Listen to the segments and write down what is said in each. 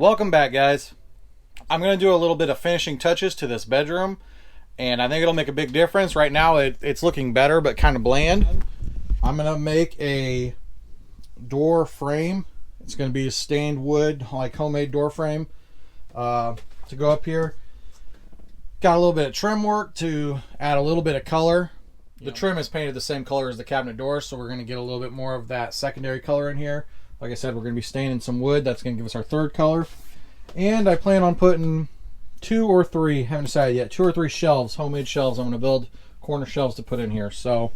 Welcome back, guys. I'm going to do a little bit of finishing touches to this bedroom, and I think it'll make a big difference. Right now it's looking better but kind of bland. I'm going to make a door frame. It's going to be a stained wood, like homemade door frame, to go up here. Got a little bit of trim work to add a little bit of color. The trim is painted the same color as the cabinet doors, so we're going to get a little bit more of that secondary color in here. Like I said, we're going to be staining some wood. That's going to give us our third color. And I plan on putting 2 or 3, haven't decided yet, 2 or 3 shelves, homemade shelves. I'm going to build corner shelves to put in here. So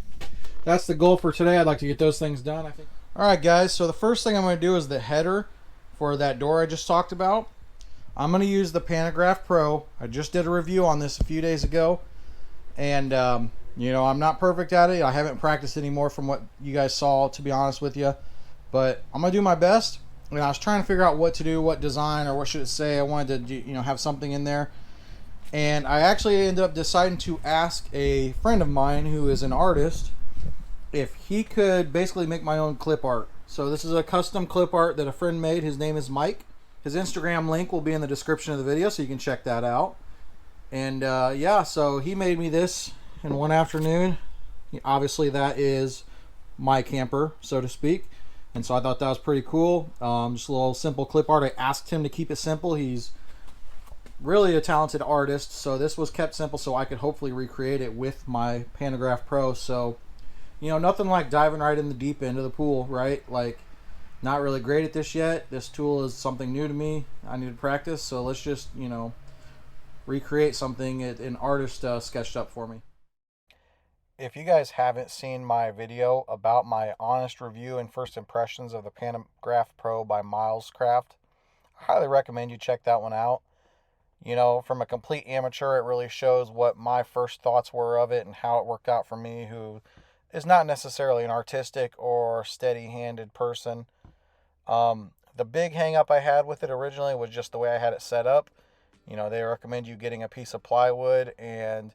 that's the goal for today. I'd like to get those things done, I think. Alright guys, so the first thing I'm going to do is the header for that door I just talked about. I'm going to use the Pantograph Pro. I just did a review on this a few days ago. And, you know, I'm not perfect at it. I haven't practiced anymore from what you guys saw, to be honest with you. But I'm going to do my best. I was trying to figure out what to do, what design, or what should it say. I wanted to, you know, have something in there. And I actually ended up deciding to ask a friend of mine who is an artist if he could basically make my own clip art. So this is a custom clip art that a friend made. His name is Mike. His Instagram link will be in the description of the video, so you can check that out. And yeah, so he made me this in one afternoon. Obviously that is my camper, so to speak. And so I thought that was pretty cool. Just a little simple clip art. I asked him to keep it simple. He's really a talented artist, so this was kept simple so I could hopefully recreate it with my Pantograph Pro. So, you know, nothing like diving right in the deep end of the pool, right? Like, not really great at this yet. This tool is something new to me. I need to practice, so let's just, you know, recreate something an artist sketched up for me. If you guys haven't seen my video about my honest review and first impressions of the Pantograph Pro by Miles Craft, I highly recommend you check that one out. You know, from a complete amateur, it really shows what my first thoughts were of it and how it worked out for me, who is not necessarily an artistic or steady-handed person. The big hang-up I had with it originally was just the way I had it set up. You know, they recommend you getting a piece of plywood and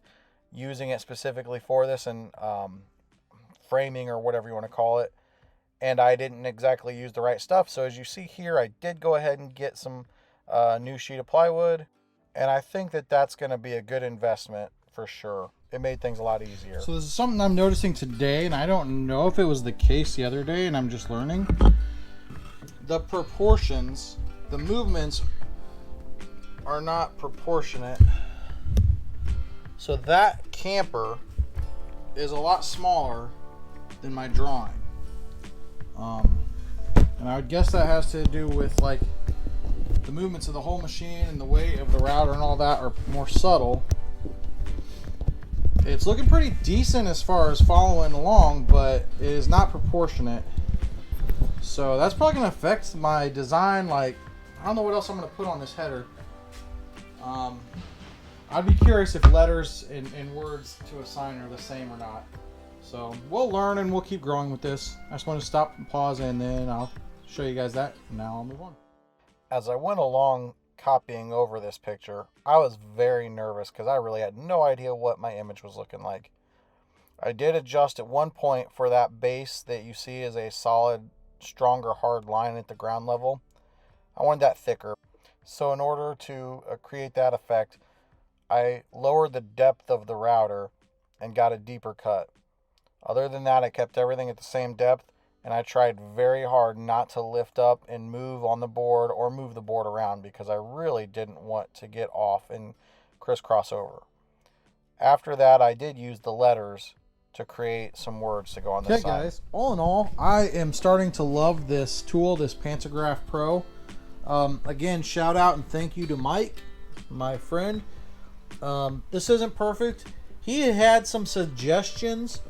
using it specifically for this and framing or whatever you want to call it. And I didn't exactly use the right stuff. So as you see here, I did go ahead and get some new sheet of plywood. And I think that that's going to be a good investment for sure. It made things a lot easier. So this is something I'm noticing today, and I don't know if it was the case the other day, and I'm just learning. The proportions, the movements are not proportionate. So that camper is a lot smaller than my drawing. And I would guess that has to do with like the movements of the whole machine and the weight of the router and all that are more subtle. It's looking pretty decent as far as following along, but it is not proportionate. So that's probably going to affect my design. Like, I don't know what else I'm going to put on this header. I'd be curious if letters and words to a sign are the same or not. So we'll learn and we'll keep growing with this. I just want to stop and pause, and then I'll show you guys that. Now I'll move on. As I went along copying over this picture, I was very nervous because I really had no idea what my image was looking like. I did adjust at one point for that base that you see as a solid, stronger, hard line at the ground level. I wanted that thicker. So in order to create that effect, I lowered the depth of the router and got a deeper cut. Other than that, I kept everything at the same depth, and I tried very hard not to lift up and move on the board or move the board around because I really didn't want to get off and crisscross over. After that, I did use the letters to create some words to go on this side. Okay guys, all in all, I am starting to love this tool, this Pantograph Pro. Again, shout out and thank you to Mike, my friend. This isn't perfect. He had some suggestions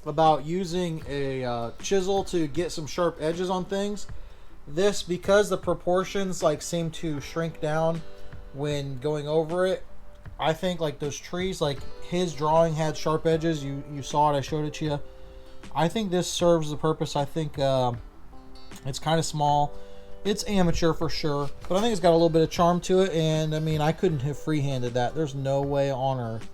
about using a chisel to get some sharp edges on things. This, because the proportions like seem to shrink down when going over it, I think like those trees, like his drawing had sharp edges. You saw it, I showed it to you. I think this serves the purpose. I think it's kind of small. It's amateur for sure, but I think it's got a little bit of charm to it. And I mean, I couldn't have free-handed that. There's no way on earth.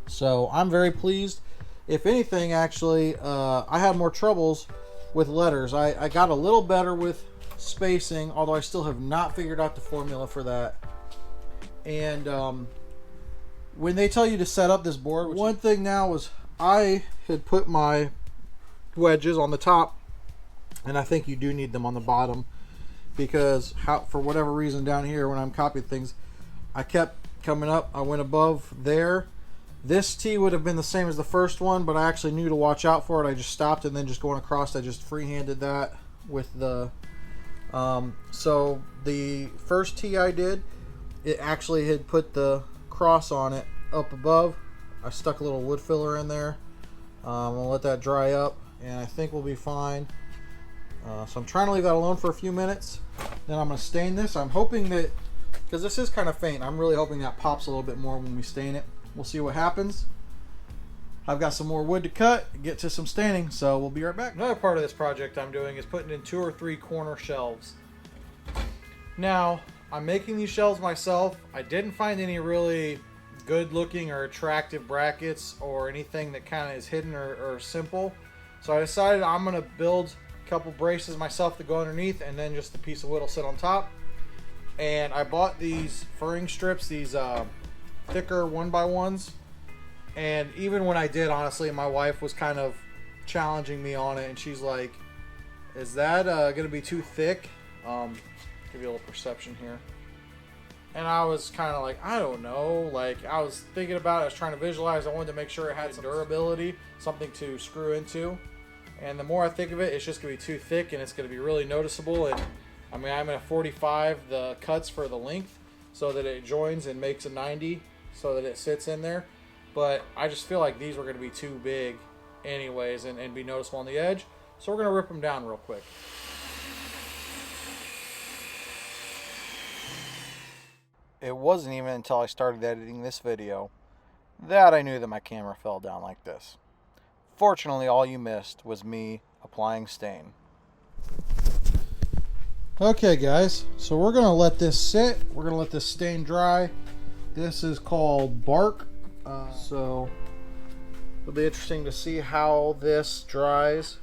So I'm very pleased. If anything, actually, I had more troubles with letters. I got a little better with spacing, although I still have not figured out the formula for that. And when they tell you to set up this board, one thing now was I had put my wedges on the top, and I think you do need them on the bottom, because for whatever reason down here when I'm copying things, I kept coming up. I went above there. This T would have been the same as the first one, but I actually knew to watch out for it. I just stopped, and then just going across, I just freehanded that with the so the first T I did, it actually had put the cross on it up above. I stuck a little wood filler in there. I'm gonna let that dry up, and I think we'll be fine. So I'm trying to leave that alone for a few minutes. Then I'm gonna stain this. I'm hoping that, because this is kind of faint, I'm really hoping that pops a little bit more when we stain it. We'll see what happens. I've got some more wood to cut, get to some staining, so we'll be right back. Another part of this project I'm doing is putting in 2 or 3 corner shelves. Now, I'm making these shelves myself. I didn't find any really good looking or attractive brackets or anything that kind of is hidden or simple. So I decided I'm going to build a couple braces myself to go underneath, and then just the piece of wood will sit on top. And I bought these furring strips, these thicker 1x1s, and even when I did, honestly, my wife was kind of challenging me on it, and she's like, is that gonna be too thick? Give you a little perception here. And I was kind of like, I don't know, like I was thinking about it, I was trying to visualize, I wanted to make sure it had some durability, something to screw into. And the more I think of it, it's just gonna be too thick, and it's gonna be really noticeable. And I mean, I'm at 45 the cuts for the length, so that it joins and makes a 90, so that it sits in there. But I just feel like these were going to be too big anyways, and be noticeable on the edge. So we're going to rip them down real quick. It wasn't even until I started editing this video that I knew that my camera fell down like this. Fortunately, all you missed was me applying stain. Okay guys, so we're going to let this sit. We're going to let this stain dry. This is called bark. So it'll be interesting to see how this dries.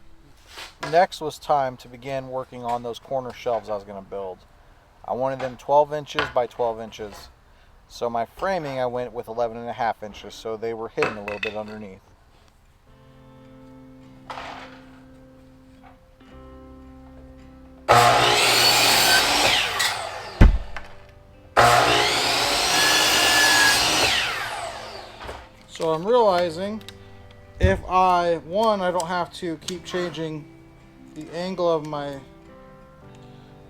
Next was time to begin working on those corner shelves I was going to build. I wanted them 12 inches by 12 inches. So my framing, I went with 11.5 inches, so they were hidden a little bit underneath. So I'm realizing if I don't have to keep changing the angle of my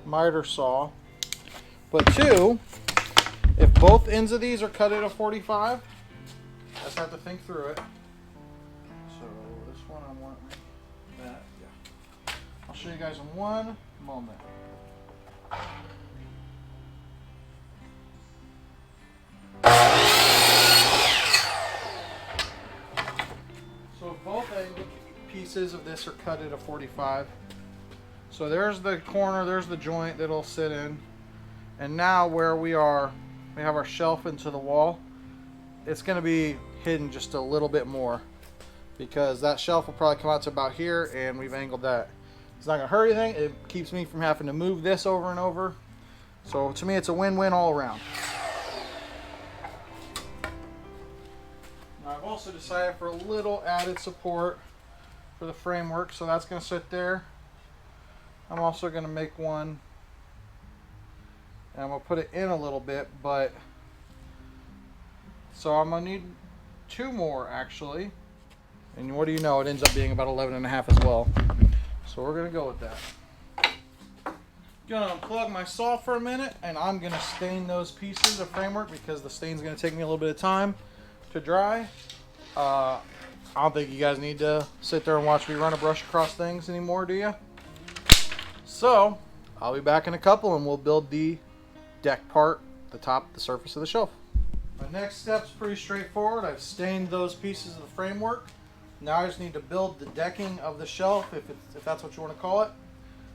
miter saw, but 2, if both ends of these are cut at a 45, I just have to think through it. So this one I want that, yeah. I'll show you guys in one moment. Both pieces of this are cut at a 45. So there's the corner, there's the joint that'll sit in. And now where we have our shelf into the wall, it's going to be hidden just a little bit more, because that shelf will probably come out to about here, and we've angled that. It's not going to hurt anything. It keeps me from having to move this over and over. So to me, it's a win-win all around. I've also decided for a little added support for the framework, so that's going to sit there. I'm also going to make one, and I'm going to put it in a little bit, but so I'm going to need 2 more actually. And what do you know, it ends up being about 11.5 as well. So we're going to go with that. Going to unplug my saw for a minute, and I'm going to stain those pieces of framework, because the stain's going to take me a little bit of time to dry. I don't think you guys need to sit there and watch me run a brush across things anymore, do you? So I'll be back in a couple, and we'll build the deck part, the top, the surface of the shelf. My next step's pretty straightforward. I've stained those pieces of the framework. Now I just need to build the decking of the shelf, if that's what you want to call it.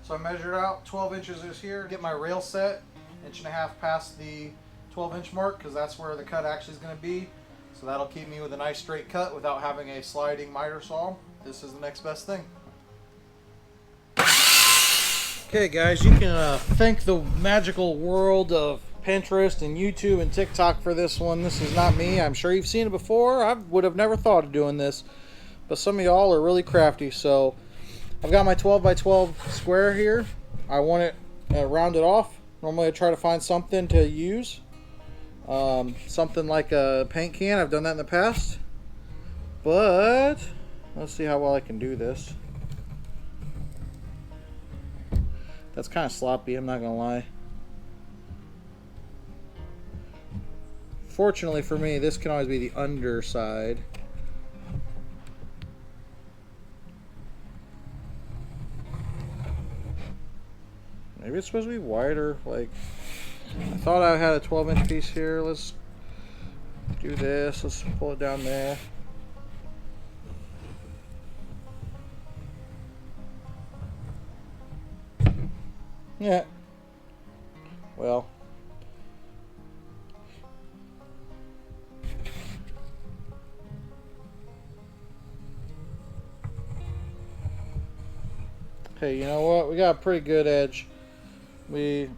So I measured out 12 inches is here. Get my rail set 1.5 inches past the 12-inch mark, because that's where the cut actually is going to be. So that'll keep me with a nice straight cut without having a sliding miter saw. This is the next best thing. Okay guys, you can thank the magical world of Pinterest and YouTube and TikTok for this one. This is not me. I'm sure you've seen it before. I would have never thought of doing this, but some of y'all are really crafty. So I've got my 12 by 12 square here. I want it rounded off. Normally I try to find something to use. Something like a paint can. I've done that in the past. But let's see how well I can do this. That's kind of sloppy, I'm not gonna lie. Fortunately for me, this can always be the underside. Maybe it's supposed to be wider. Like, I thought I had a 12-inch piece here. Let's do this. Let's pull it down there. Yeah. Well. Hey, you know what? We got a pretty good edge. Maybe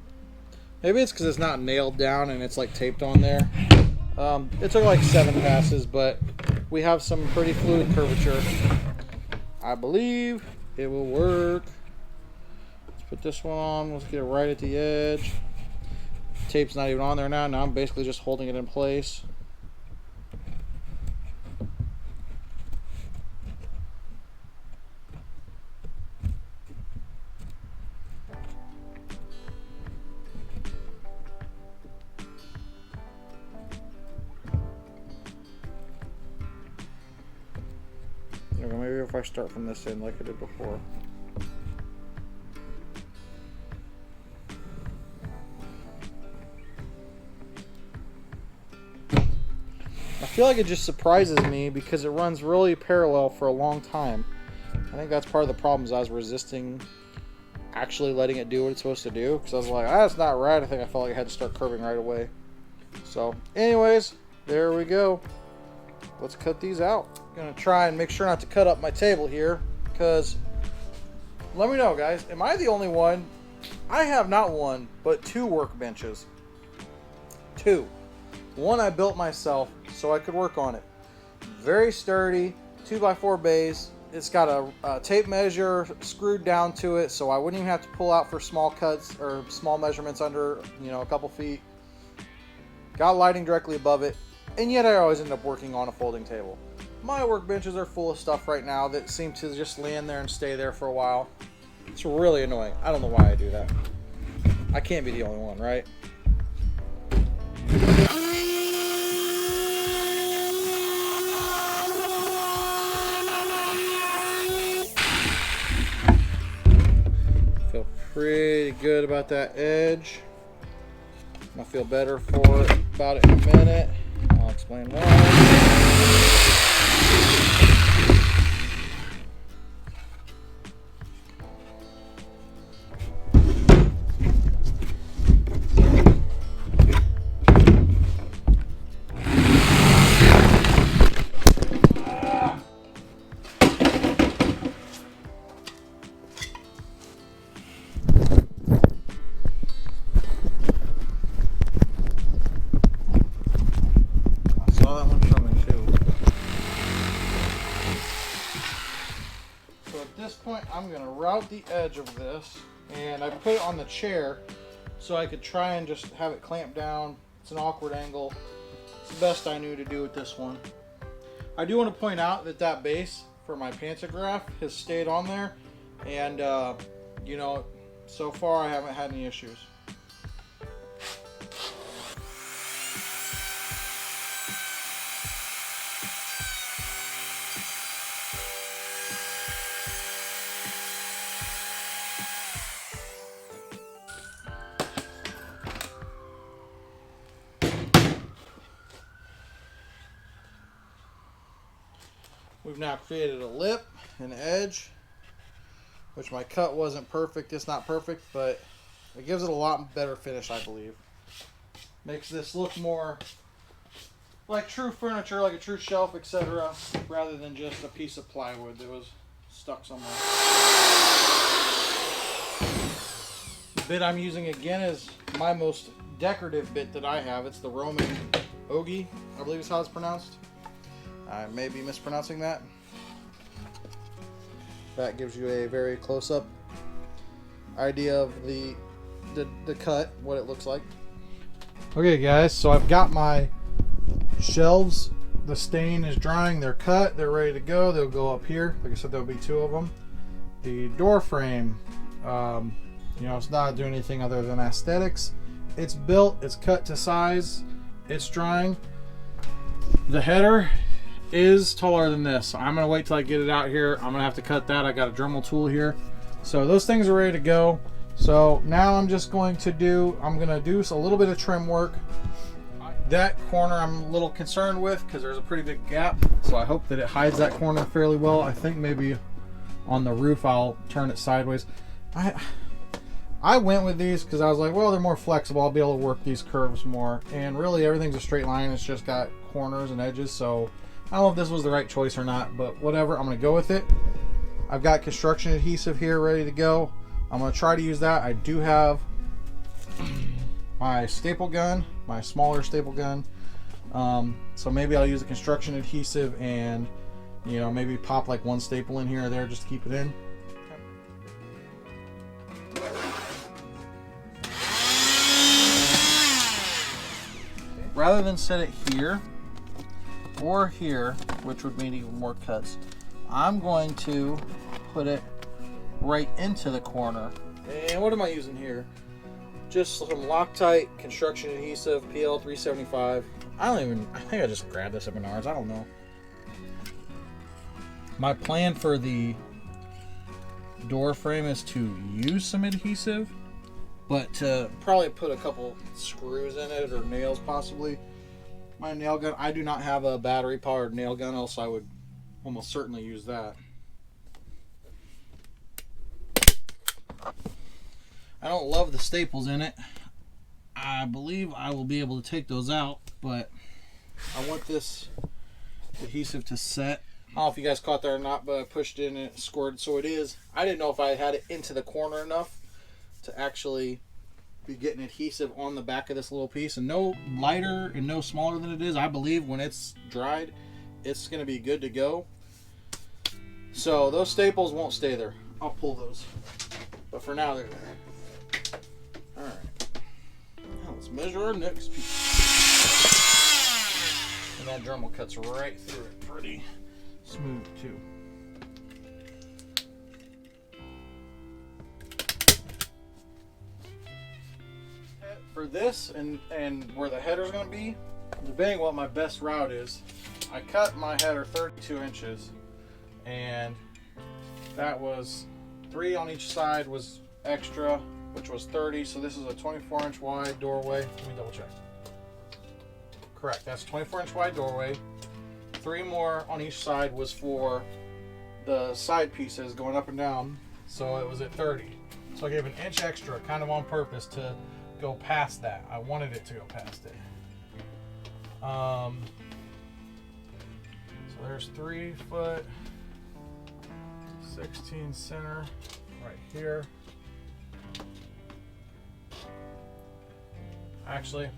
it's because it's not nailed down and it's like taped on there. It took like 7 passes, but we have some pretty fluid curvature. I believe it will work. Put this one on. Let's get it right at the edge. Tape's not even on there now. Now I'm basically just holding it in place. Okay, maybe if I start from this end like I did before. I feel like it just surprises me because it runs really parallel for a long time. I think that's part of the problems. I was resisting actually letting it do what it's supposed to do because I was like, that's not right. I think I felt like I had to start curving right away. So anyways, there we go. Let's cut these out. I'm gonna try and make sure not to cut up my table here because let me know, guys, am I the only one? I have not one but 2 workbenches. 2. One I built myself so I could work on it. Very sturdy, 2x4 base. It's got a tape measure screwed down to it so I wouldn't even have to pull out for small cuts or small measurements under, a couple feet. Got lighting directly above it, and yet I always end up working on a folding table. My workbenches are full of stuff right now that seem to just land there and stay there for a while. It's really annoying. I don't know why I do that. I can't be the only one, right? Feel pretty good about that edge. I'll feel better for it about it in a minute. I'll explain why. I'm going to route the edge of this, and I put it on the chair so I could try and just have it clamped down. It's an awkward angle. It's the best I knew to do with this one. I do want to point out that that base for my Pantograph has stayed on there, and so far I haven't had any issues. We've now created a lip, an edge, which my cut wasn't perfect. It's not perfect, but it gives it a lot better finish, I believe. Makes this look more like true furniture, like a true shelf, etc., rather than just a piece of plywood that was stuck somewhere. bit I'm using again is my most decorative bit that I have. It's the Roman Ogi, I believe is how it's pronounced. I may be mispronouncing that. That gives you a very close-up idea of the cut, what it looks like. Okay guys, so I've got my shelves. The stain is drying, they're cut, they're ready to go. They'll go up here. Like I said, there'll be 2 of them. The door frame, you know, it's not doing anything other than aesthetics. It's built, it's cut to size, it's drying. The header is taller than this. I'm gonna wait till I get it out here. I'm gonna have to cut that. I got a Dremel tool here. So those things are ready to go. So now I'm just going to do, I'm gonna do a little bit of trim work. That corner I'm a little concerned with because there's a pretty big gap. So I hope that it hides that corner fairly well. I think maybe on the roof I'll turn it sideways. I went with these because I was like, well, they're more flexible. I'll be able to work these curves more. And really everything's a straight line. It's just got corners and edges. So I don't know if this was the right choice or not, but whatever, I'm gonna go with it. I've got construction adhesive here ready to go. I'm gonna try to use that. I do have my staple gun, my smaller staple gun. So maybe I'll use the construction adhesive and, you know, maybe pop like 1 staple in here or there just to keep it in. Rather than set it here or here, which would mean even more cuts, I'm going to put it right into the corner. And what am I using here? Just some Loctite construction adhesive, PL 375. I think I just grabbed this at Menards, I don't know. My plan for the door frame is to use some adhesive, but to probably put a couple screws in it or nails possibly. My nail gun, I do not have a battery powered nail gun, else I would almost certainly use that. I don't love the staples in it. I believe I will be able to take those out, but I want this adhesive to set. I don't know if you guys caught that or not, but I pushed it in and it squirted, so it is. I didn't know if I had it into the corner enough to actually be getting adhesive on the back of this little piece. And no lighter and no smaller than it is, I believe when it's dried, it's going to be good to go. So those staples won't stay there. I'll pull those. But for now, they're there. Alright. Now let's measure our next piece. And that Dremel cuts right through it pretty smooth too. For this and where the header is going to be, debating what my best route is, I cut my header 32 inches, and that was 3 on each side was extra, which was 30. So this is a 24-inch wide doorway. Let me double check. Correct, that's 24-inch wide doorway. 3 more on each side was for the side pieces going up and down, so it was at 30. So I gave an inch extra, kind of on purpose, to go past that. I wanted it to go past it. So there's 3 foot, 16 center right here. Actually,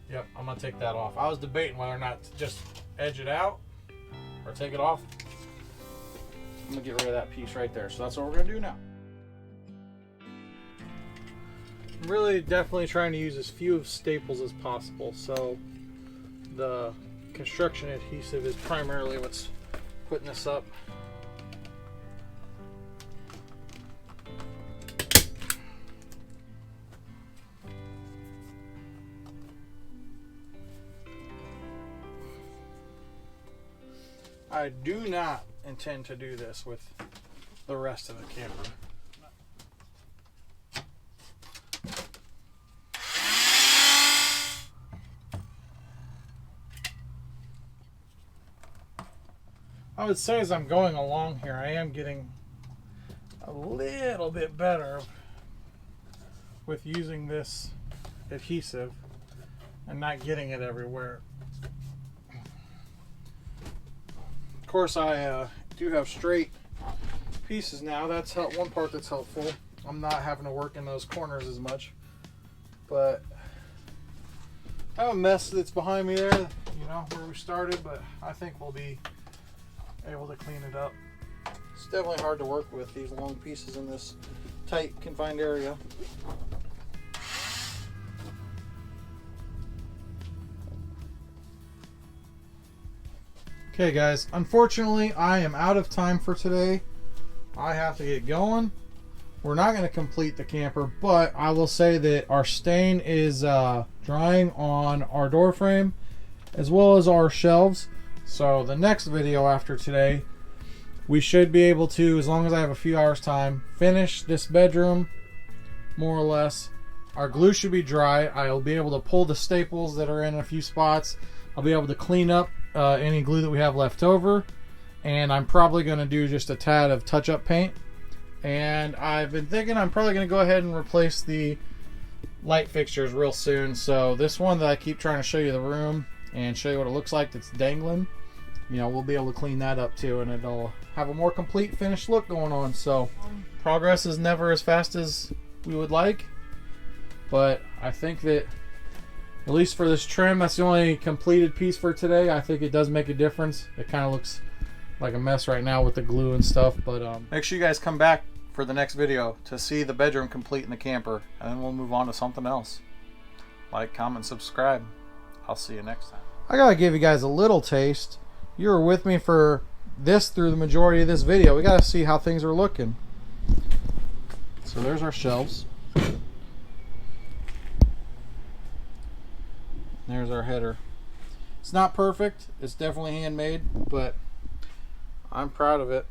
yep, I'm gonna take that off. I was debating whether or not to just edge it out or take it off. I'm gonna get rid of that piece right there. So that's what we're gonna do now. I'm really definitely trying to use as few staples as possible. So the construction adhesive is primarily what's putting this up. I do not intend to do this with the rest of the camera. I would say as I'm going along here, I am getting a little bit better with using this adhesive and not getting it everywhere. Of course, I do have straight pieces now. That's one part that's helpful. I'm not having to work in those corners as much. But I have a mess that's behind me there, you know, where we started, but I think we'll be able to clean it up. It's definitely hard to work with these long pieces in this tight, confined area. Okay guys, unfortunately I am out of time for today. I have to get going. We're not going to complete the camper, but I will say that our stain is drying on our door frame as well as our shelves. So the next video after today, we should be able to, as long as I have a few hours time, finish this bedroom more or less. Our glue should be dry. I'll be able to pull the staples that are in a few spots. I'll be able to clean up any glue that we have left over, and I'm probably going to do just a tad of touch-up paint. And I've been thinking I'm probably going to go ahead and replace the light fixtures real soon. So this one that I keep trying to show you the room and show you what it looks like that's dangling, you know, we'll be able to clean that up too, and it'll have a more complete finished look going on. So progress is never as fast as we would like, but I think that at least for this trim, that's the only completed piece for today. I think it does make a difference. It kind of looks like a mess right now with the glue and stuff, but make sure you guys come back for the next video to see the bedroom complete in the camper, and then we'll move on to something else. Like, comment, subscribe. I'll see you next time. I gotta give you guys a little taste. You were with me for this through the majority of this video. We gotta see how things are looking. So there's our shelves. There's our header. It's not perfect. It's definitely handmade, but I'm proud of it.